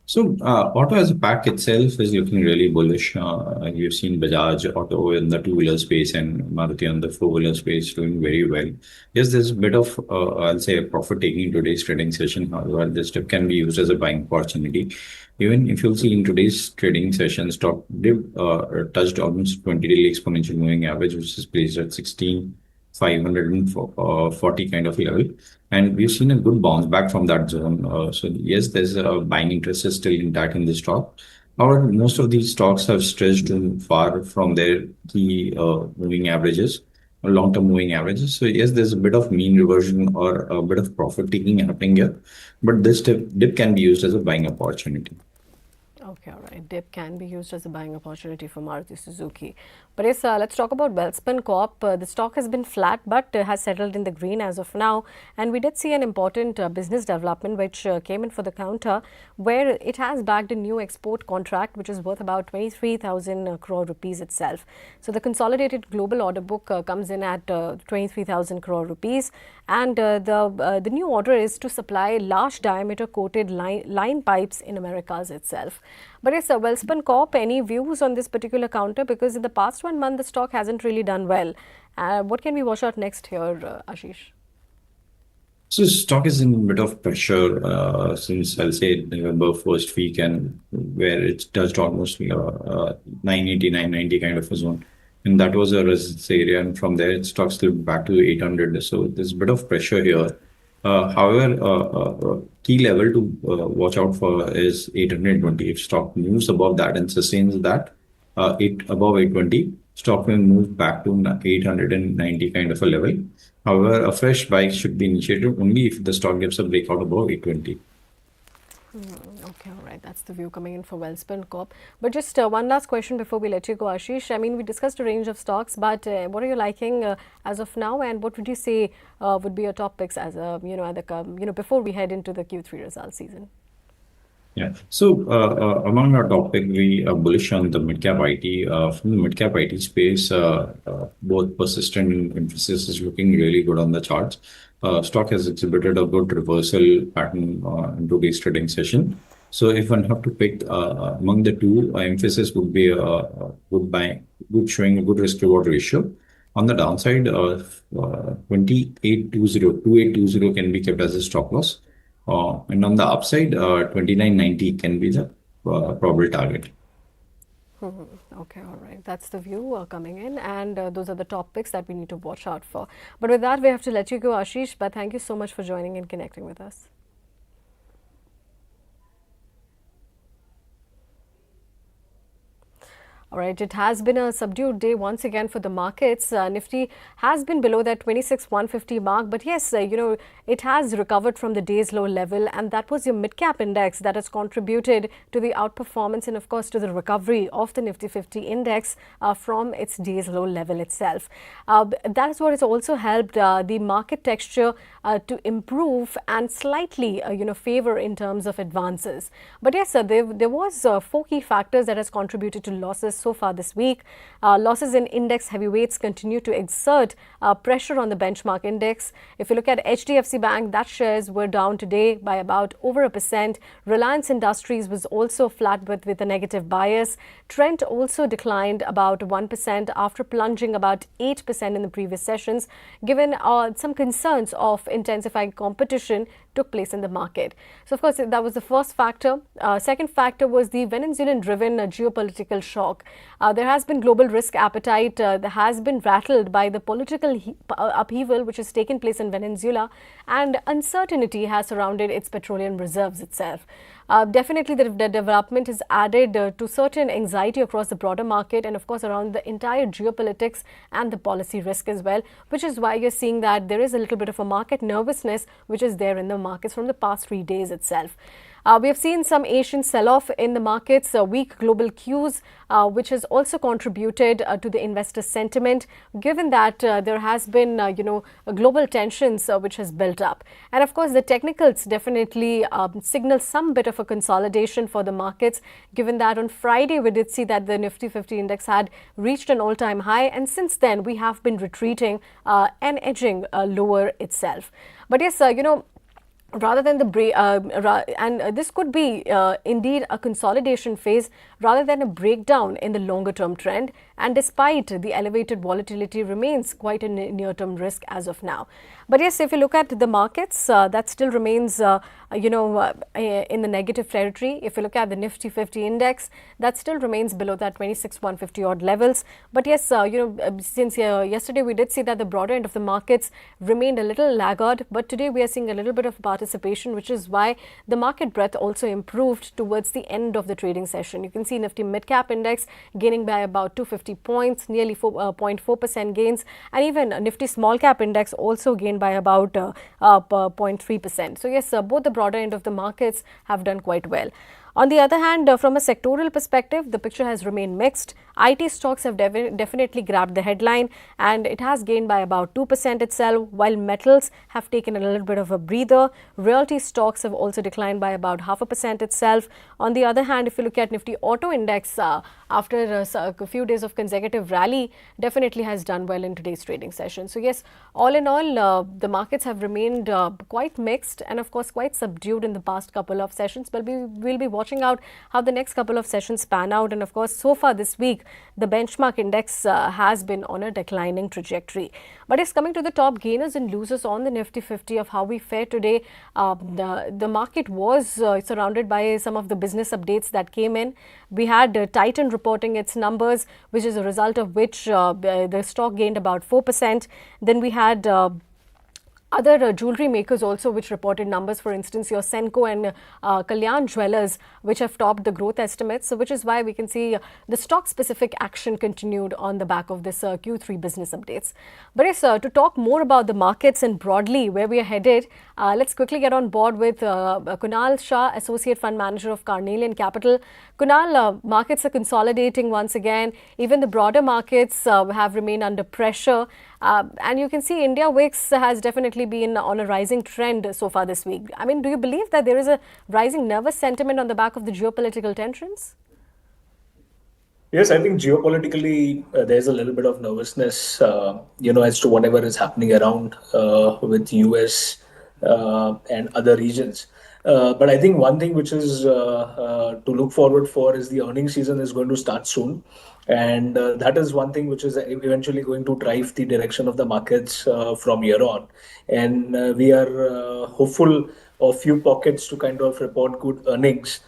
So, auto as a pack itself is looking really bullish. You've seen Bajaj Auto in the two-wheeler space and Maruti on the four-wheeler space doing very well. Yes, there's a bit of, I'll say, profit taking in today's trading session. However, this step can be used as a buying opportunity. Even if you'll see in today's trading session, stock did touched almost 20 daily exponential moving average, which is placed at 16,540 kind of level. And we've seen a good bounce back from that zone. So yes, there's a buying interest is still intact in the stock. However, most of these stocks have stretched far from their key moving averages or long-term moving averages. So yes, there's a bit of mean reversion or a bit of profit taking happening here, but this dip can be used as a buying opportunity. Okay, all right. Dip can be used as a buying opportunity for Maruti Suzuki. But yes, let's talk about Welspun Corp. The stock has been flat but has settled in the green as of now. And we did see an important business development which came in for the counter, where it has bagged a new export contract which is worth about 23,000 crore rupees itself. So the consolidated global order book comes in at 23,000 crore rupees. And the new order is to supply large diameter coated line pipes in Americas itself. But yes, Welspun Corp, any views on this particular counter? Because in the past 1 month, the stock hasn't really done well. What can we watch out next here, Ashish? So stock is in a bit of pressure since I'll say November first week, and where it touched almost 980, 990 kind of a zone. And that was a resistance area. And from there, it stock slipped back to 800. So there's a bit of pressure here. However, key level to watch out for is 820. If stock moves above that and sustains that, above 820, stock will move back to 890 kind of a level. However, a fresh buy should be initiated only if the stock gives a breakout above 820. Okay, all right. That's the view coming in for Welspun Corp. But just one last question before we let you go, Ashish. I mean, we discussed a range of stocks, but what are you liking as of now, and what would you say would be your top picks as before we head into the Q3 result season? Yeah. So among our topic, we are bullish on the mid-cap IT. From the mid-cap IT space, both persistent and emphasis is looking really good on the charts. Stock has exhibited a good reversal pattern in today's trading session. So if one have to pick among the two, emphasis would be a good buy, good showing a good risk-reward ratio. On the downside, 2820 can be kept as a stop loss. And on the upside, 2990 can be the probable target. Okay, all right. That's the view coming in, and those are the top picks that we need to watch out for. But with that, we have to let you go, Ashish. But thank you so much for joining and connecting with us. All right, it has been a subdued day once again for the markets. Nifty has been below that 26,150 mark, but yes, it has recovered from the day's low level, and that was your mid-cap index that has contributed to the outperformance and, of course, to the recovery of the Nifty 50 index from its day's low level itself. That is what has also helped the market texture to improve and slightly, favor in terms of advances. But yes, there was 4 key factors that has contributed to losses so far this week. Losses in index heavyweights continue to exert pressure on the benchmark index. If you look at HDFC Bank, that shares were down today by about over 1%. Reliance Industries was also flat with a negative bias. Trent also declined about 1% after plunging about 8% in the previous sessions, given some concerns of intensifying competition took place in the market. So, of course, that was the first factor. Second factor was the Venezuelan-driven geopolitical shock. There has been global risk appetite that has been rattled by the political upheaval which has taken place in Venezuela, and uncertainty has surrounded its petroleum reserves itself. Definitely, the development has added to certain anxiety across the broader market and, of course, around the entire geopolitics and the policy risk as well, which is why you're seeing that there is a little bit of a market nervousness which is there in the markets from the past 3 days itself. We have seen some Asian sell-off in the markets, weak global cues, which has also contributed to the investor sentiment, given that there has been, global tensions which has built up. And of course, the technicals definitely signal some bit of a consolidation for the markets, given that on Friday we did see that the Nifty 50 index had reached an all-time high, and since then we have been retreating and edging lower itself. But yes, rather than this could be indeed a consolidation phase rather than a breakdown in the longer term trend, and despite the elevated volatility remains quite a near term risk as of now. But yes, if you look at the markets, that still remains in the negative territory. If you look at the Nifty 50 index, that still remains below that 26,150 odd levels. But yes, since yesterday we did see that the broader end of the markets remained a little laggard, but today we are seeing a little bit of participation, which is why the market breadth also improved towards the end of the trading session. You can see Nifty Mid Cap Index gaining by about 250 points, nearly 0.4% gains, and even Nifty Small Cap Index also gained by about 0.3%. So yes, both the broader end of the markets have done quite well. On the other hand, from a sectoral perspective, the picture has remained mixed. IT stocks have definitely grabbed the headline, and it has gained by about 2% itself, while metals have taken a little bit of a breather. Realty stocks have also declined by about 0.5% itself. On the other hand, if you look at Nifty Auto Index, after a few days of consecutive rally, definitely has done well in today's trading session. So yes, all in all, the markets have remained quite mixed and of course quite subdued in the past couple of sessions, but we will be watching out how the next couple of sessions pan out. And of course, so far this week, the benchmark index has been on a declining trajectory. But it's coming to the top gainers and losers on the Nifty 50 of how we fared today. The market was surrounded by some of the business updates that came in. We had Titan reporting its numbers, which is a result of which the stock gained about 4%. Then we had other jewelry makers also which reported numbers, for instance your Senco and Kalyan Jewellers, which have topped the growth estimates, so which is why we can see the stock specific action continued on the back of this Q3 business updates. But yes, to talk more about the markets and broadly where we are headed, let's quickly get on board with Kuunal Shah, Associate Fund Manager of Carnelian Capital. Kuunal, markets are consolidating once again. Even the broader markets have remained under pressure. And you can see India VIX has definitely been on a rising trend so far this week. I mean, do you believe that there is a rising nervous sentiment on the back of the geopolitical tensions? Yes, I think geopolitically there's a little bit of nervousness, as to whatever is happening around with US and other regions. But I think one thing which is to look forward for is the earnings season is going to start soon. And that is one thing which is eventually going to drive the direction of the markets from here on. And we are hopeful of few pockets to kind of report good earnings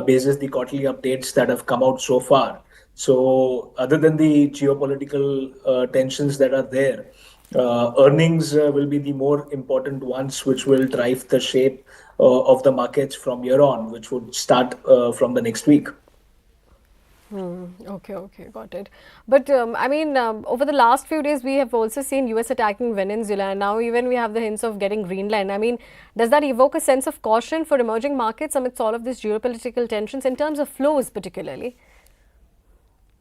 basis the quarterly updates that have come out so far. So other than the geopolitical tensions that are there, earnings will be the more important ones which will drive the shape of the markets from here on, which would start from the next week. Okay, got it. But I mean, over the last few days, we have also seen US attacking Venezuela, and now even we have the hints of getting Greenland. I mean, does that evoke a sense of caution for emerging markets amidst all of these geopolitical tensions in terms of flows particularly?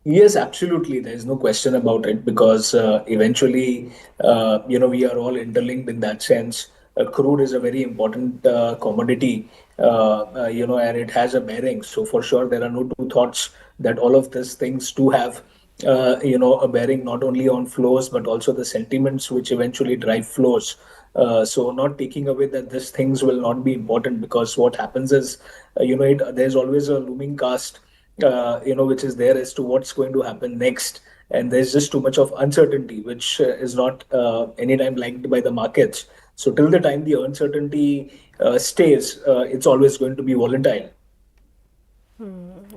Yes, absolutely. There's no question about it because eventually, we are all interlinked in that sense. crude is a very important commodity, and it has a bearing. So for sure, there are no two thoughts that all of these things do have, a bearing not only on flows but also the sentiments which eventually drive flows. So not taking away that these things will not be important, because what happens is, there's always a looming cast, which is there as to what's going to happen next. And there's just too much of uncertainty, which is not anytime liked by the markets. So till the time the uncertainty stays, it's always going to be volatile.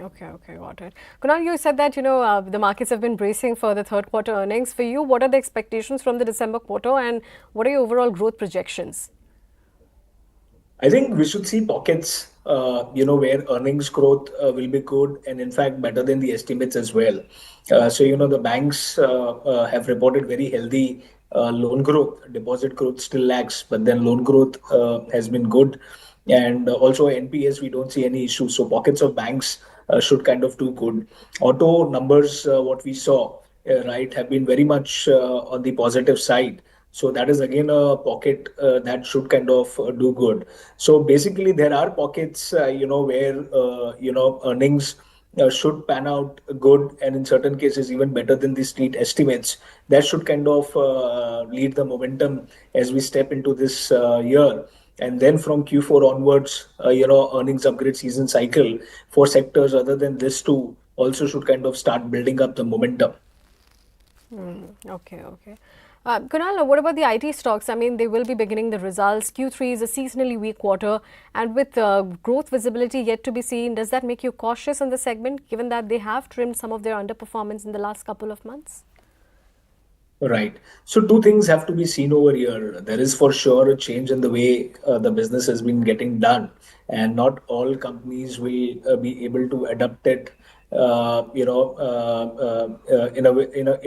Okay, got it. Kunal, you said that, the markets have been bracing for the third quarter earnings. For you, what are the expectations from the December quarter and what are your overall growth projections? I think we should see pockets, where earnings growth will be good and in fact better than the estimates as well. So the banks have reported very healthy loan growth. Deposit growth still lags, but then loan growth has been good. And also NPS, we don't see any issues. So pockets of banks should kind of do good. Auto numbers, what we saw, right, have been very much on the positive side. So that is again a pocket that should kind of do good. So basically, there are pockets, where earnings should pan out good, and in certain cases even better than the street estimates. That should kind of lead the momentum as we step into this year. And then from Q4 onwards, earnings upgrade season cycle for sectors other than this two also should kind of start building up the momentum. Okay. Kunal, what about the IT stocks? I mean, they will be beginning the results. Q3 is a seasonally weak quarter, and with growth visibility yet to be seen, does that make you cautious in the segment, given that they have trimmed some of their underperformance in the last couple of months? Right. So two things have to be seen over here. There is for sure a change in the way the business has been getting done, and not all companies will be able to adapt it, in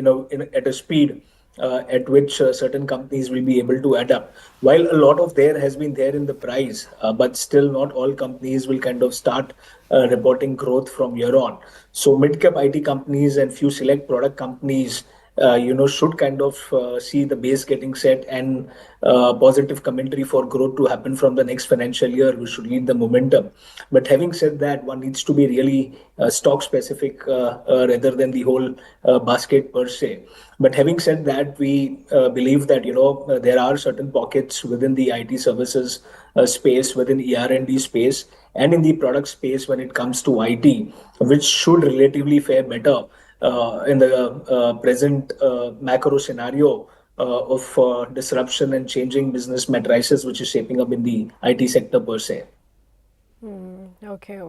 a at a speed at which certain companies will be able to adapt. While a lot of there has been there in the price, but still not all companies will kind of start reporting growth from here on. So mid cap IT companies and few select product companies, should kind of see the base getting set, and positive commentary for growth to happen from the next financial year, which should lead the momentum. But having said that, one needs to be really stock specific rather than the whole basket per se. But having said that, we believe that there are certain pockets within the IT services space, within ER&D space, and in the product space when it comes to IT, which should relatively fare better in the present macro scenario of disruption and changing business matrices, which is shaping up in the IT sector per se. Okay.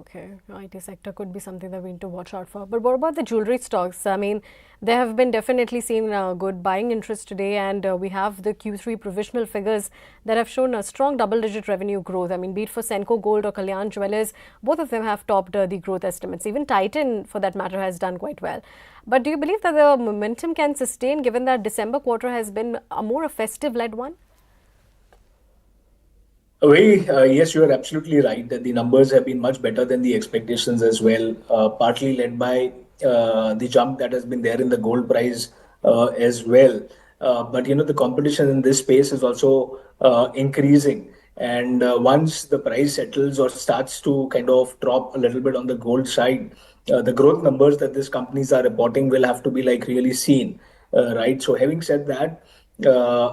IT sector could be something that we need to watch out for. But what about the jewelry stocks? I mean, they have been definitely seen good buying interest today, and we have the Q3 provisional figures that have shown a strong double-digit revenue growth. I mean, be it for Senco Gold or Kalyan Jewellers, both of them have topped the growth estimates. Even Titan, for that matter, has done quite well. But do you believe that the momentum can sustain, given that December quarter has been a more festive-led one? Yes, you are absolutely right that the numbers have been much better than the expectations as well, partly led by the jump that has been there in the gold price as well. But the competition in this space is also increasing. And once the price settles or starts to kind of drop a little bit on the gold side, the growth numbers that these companies are reporting will have to be like really seen, right? So having said that,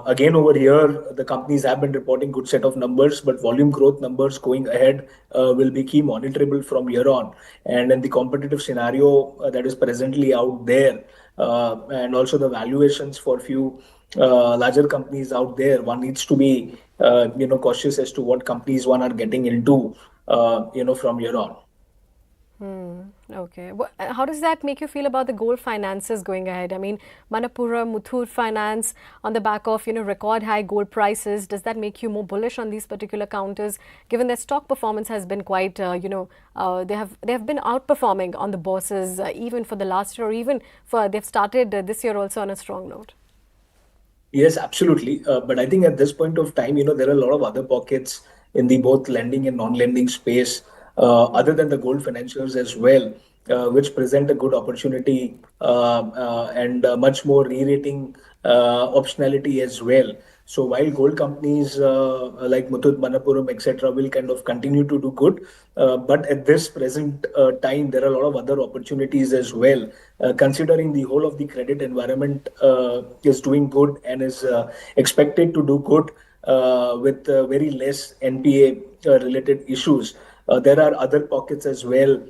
again, over here, the companies have been reporting good set of numbers, but volume growth numbers going ahead will be key monitorable from here on. And in the competitive scenario that is presently out there, and also the valuations for few larger companies out there, one needs to be cautious as to what companies one are getting into, from here on. Okay. How does that make you feel about the gold finances going ahead? I mean, Manappuram, Muthoot Finance, on the back of record high gold prices, does that make you more bullish on these particular counters, given their stock performance has been quite, they have been outperforming on the bosses even for the last year, or even for they've started this year also on a strong note? Yes, absolutely. But I think at this point of time, there are a lot of other pockets in the both lending and non-lending space, other than the gold financials as well, which present a good opportunity and much more re-rating optionality as well. So while gold companies like Muthoot Manappuram, etc., will kind of continue to do good, but at this present time, there are a lot of other opportunities as well. Considering the whole of the credit environment is doing good and is expected to do good with very less NPA related issues. There are other pockets as well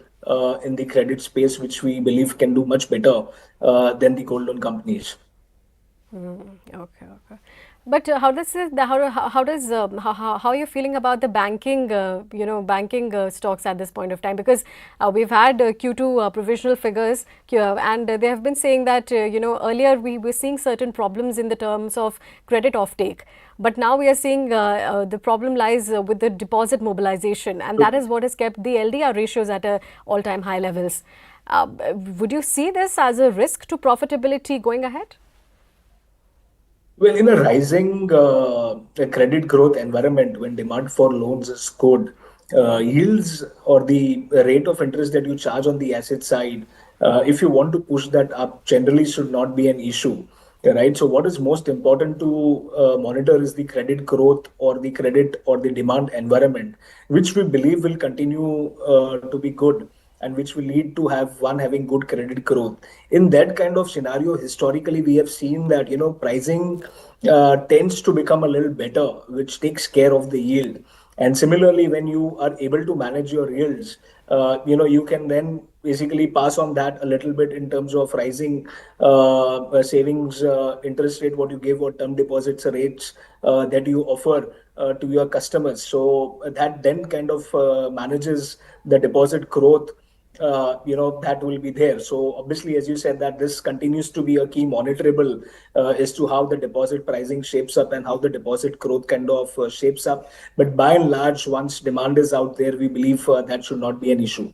in the credit space which we believe can do much better than the gold loan companies. Okay, okay. But how does it, how does how are you feeling about the banking banking stocks at this point of time? Because we've had Q2 provisional figures, and they have been saying that earlier we were seeing certain problems in the terms of credit offtake, but now we are seeing the problem lies with the deposit mobilization, and that is what has kept the LDR ratios at a all-time high levels. Would you see this as a risk to profitability going ahead? Well, in a rising credit growth environment, when demand for loans is good, yields or the rate of interest that you charge on the asset side, if you want to push that up, generally should not be an issue, right? So, what is most important to monitor is the credit growth or the credit or the demand environment, which we believe will continue to be good and which will lead to have one having good credit growth. In that kind of scenario, historically, we have seen that pricing tends to become a little better, which takes care of the yield. And similarly, when you are able to manage your yields, you can then basically pass on that a little bit in terms of rising savings interest rate, what you give, or term deposits rates that you offer to your customers. So that then kind of manages the deposit growth that will be there. So obviously, as you said, that this continues to be a key monitorable as to how the deposit pricing shapes up and how the deposit growth kind of shapes up. But by and large, once demand is out there, we believe that should not be an issue.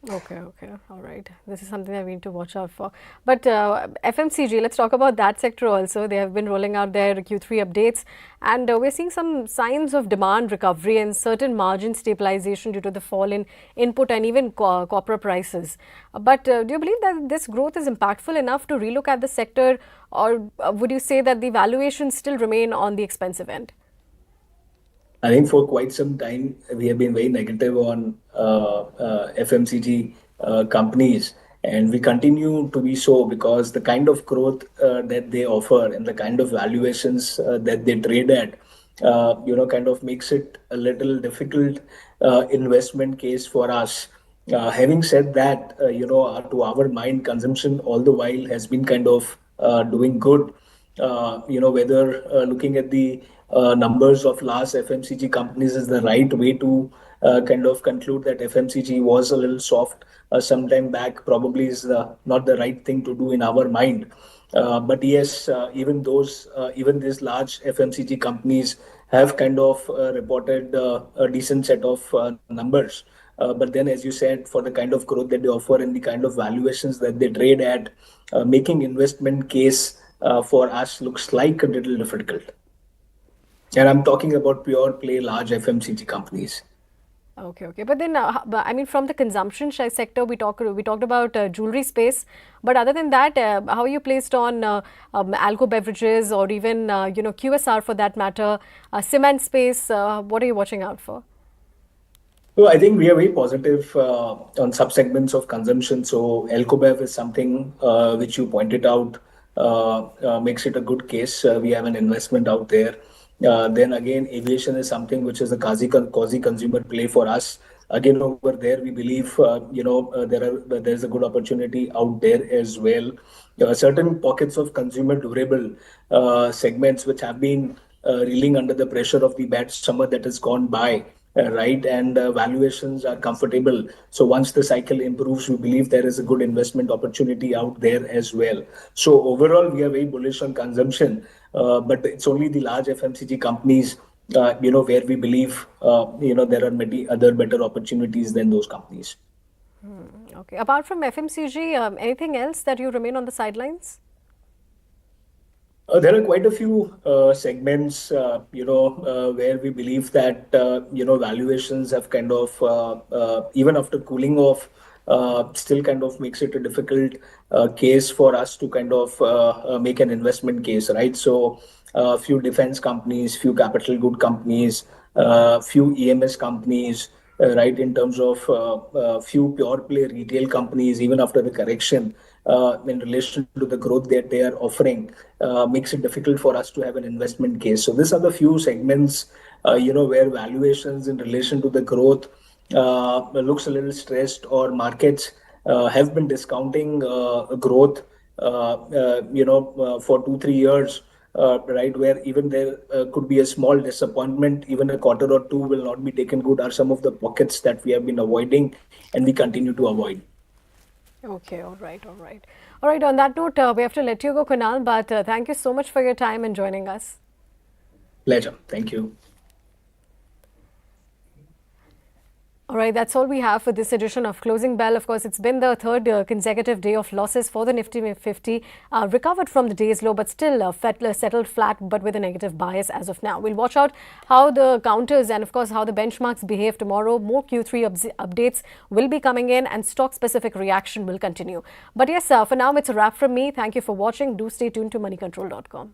Okay, okay, all right. This is something that we need to watch out for. But FMCG, let's talk about that sector also. They have been rolling out their Q3 updates, and we're seeing some signs of demand recovery and certain margin stabilization due to the fall in input and even copper prices. But do you believe that this growth is impactful enough to relook at the sector, or would you say that the valuations still remain on the expensive end? I think for quite some time we have been very negative on FMCG companies, and we continue to be so because the kind of growth that they offer and the kind of valuations that they trade at, kind of makes it a little difficult investment case for us. Having said that, to our mind, consumption all the while has been kind of doing good. Whether looking at the numbers of last FMCG companies is the right way to kind of conclude that FMCG was a little soft some time back, probably is not the right thing to do in our mind. But yes, even these large FMCG companies have kind of reported a decent set of numbers. But then, as you said, for the kind of growth that they offer and the kind of valuations that they trade at, making investment case for us looks like a little difficult. And I'm talking about pure play large FMCG companies. Okay, okay. But then, but I mean, from the consumption sector, we talked about jewelry space. But other than that, how are you placed on alco beverages or even QSR for that matter, cement space? What are you watching out for? So I think we are very positive on subsegments of consumption. So Alcobev is something which you pointed out makes it a good case. We have an investment out there. Then again, aviation is something which is a quasi consumer play for us. Again, over there, we believe there's a good opportunity out there as well. Certain pockets of consumer durable segments which have been reeling under the pressure of the bad summer that has gone by, right? And valuations are comfortable. So once the cycle improves, we believe there is a good investment opportunity out there as well. So overall, we are very bullish on consumption, but it's only the large FMCG companies, where we believe, there are many other better opportunities than those companies. Okay. Apart from FMCG, anything else that you remain on the sidelines? There are quite a few segments, where we believe that, valuations have kind of, even after cooling off still kind of makes it a difficult case for us to kind of make an investment case, right? So few defense companies, few capital good companies, few EMS companies, right, in terms of few pure play retail companies, even after the correction, in relation to the growth that they are offering, makes it difficult for us to have an investment case. So these are the few segments, where valuations in relation to the growth looks a little stressed, or markets have been discounting growth, for 2 3 years, right, where even there could be a small disappointment, even a quarter or two will not be taken good, are some of the pockets that we have been avoiding and we continue to avoid. Okay, all right, all right. All right, on that note, we have to let you go, Kunal, but thank you so much for your time and joining us. Pleasure. Thank you. All right, that's all we have for this edition of Closing Bell. Of course, it's been the third consecutive day of losses for the Nifty 50. Recovered from the day's low, but still settled flat, but with a negative bias as of now. We'll watch out how the counters and, of course, how the benchmarks behave tomorrow. More Q3 updates will be coming in and stock-specific reaction will continue. But yes, for now, it's a wrap from me. Thank you for watching. Do stay tuned to moneycontrol.com.